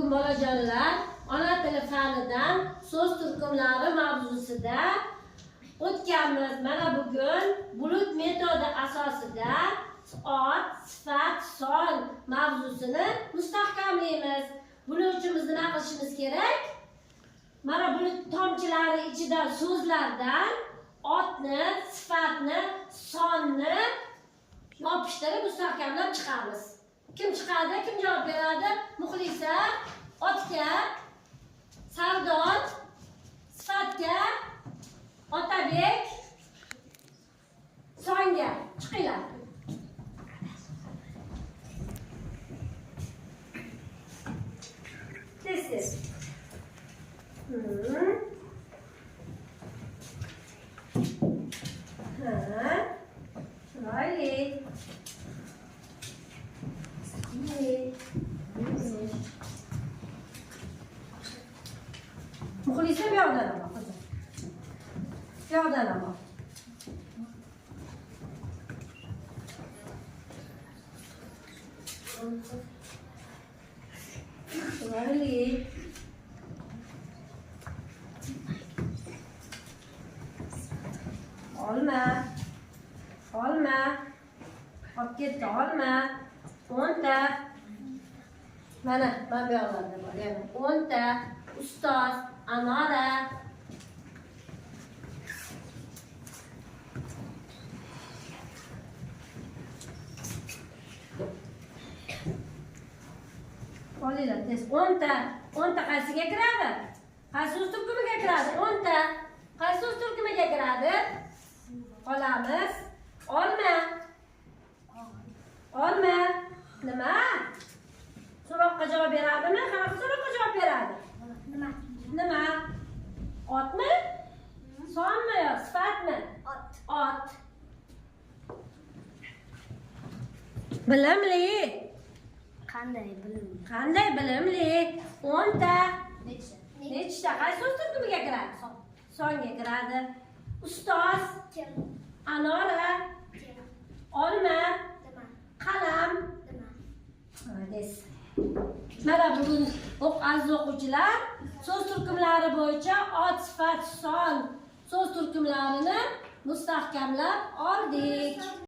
bugun bolajonlar ona tili fanidan so'z turkumlari mavzusida o'tganmiz. Mana bugun bulut metodi asosida ot, sifat, son mavzusini mustahkamlaymiz. Buning uchun biz nima qilishimiz kerak? Mana bulut tomchilari ichida so'zlardan otni, sifatni, sonni yopishtirib mustahkamlab chiqamiz. Kim chiqadi? Kim javob beradi? Muxlisa, otga, Sardot, sifatga, Otabek, songa chiqinglar. Tez. Chiroyli. Muxlisa bu yoqdan olma, qizim. Bu yoqdan olma. Chiroyli. Olma. Olib ketdi, olma. 10 ta. Mana bu yoqlarda bor. Yana 10 ta. Ustoz, Anora. Olinglar tez. 10 ta. 10 ta qaysiga kiradi? Qaysi so'z turkumiga kiradi? 10 ta. Qaysi so'z turkumiga kiradi? Olamiz. Olma. Nima? So'roqqa javob beradimi? Qanaqa so'roqqa javob beradi? Nima? Otmi? Sonmi yo sifatmi? Ot. Bilimli. Qanday bilimli? 10 ta. Nechta? Qaysi so'z turkumiga kiradi? Songa kiradi. Ustoz. Anora. Olma. Qalam. Mana bugun aziz o'quvchilar, so'z turkumlari bo'yicha ot, sifat, son so'z turkumlarini mustahkamlab oldik.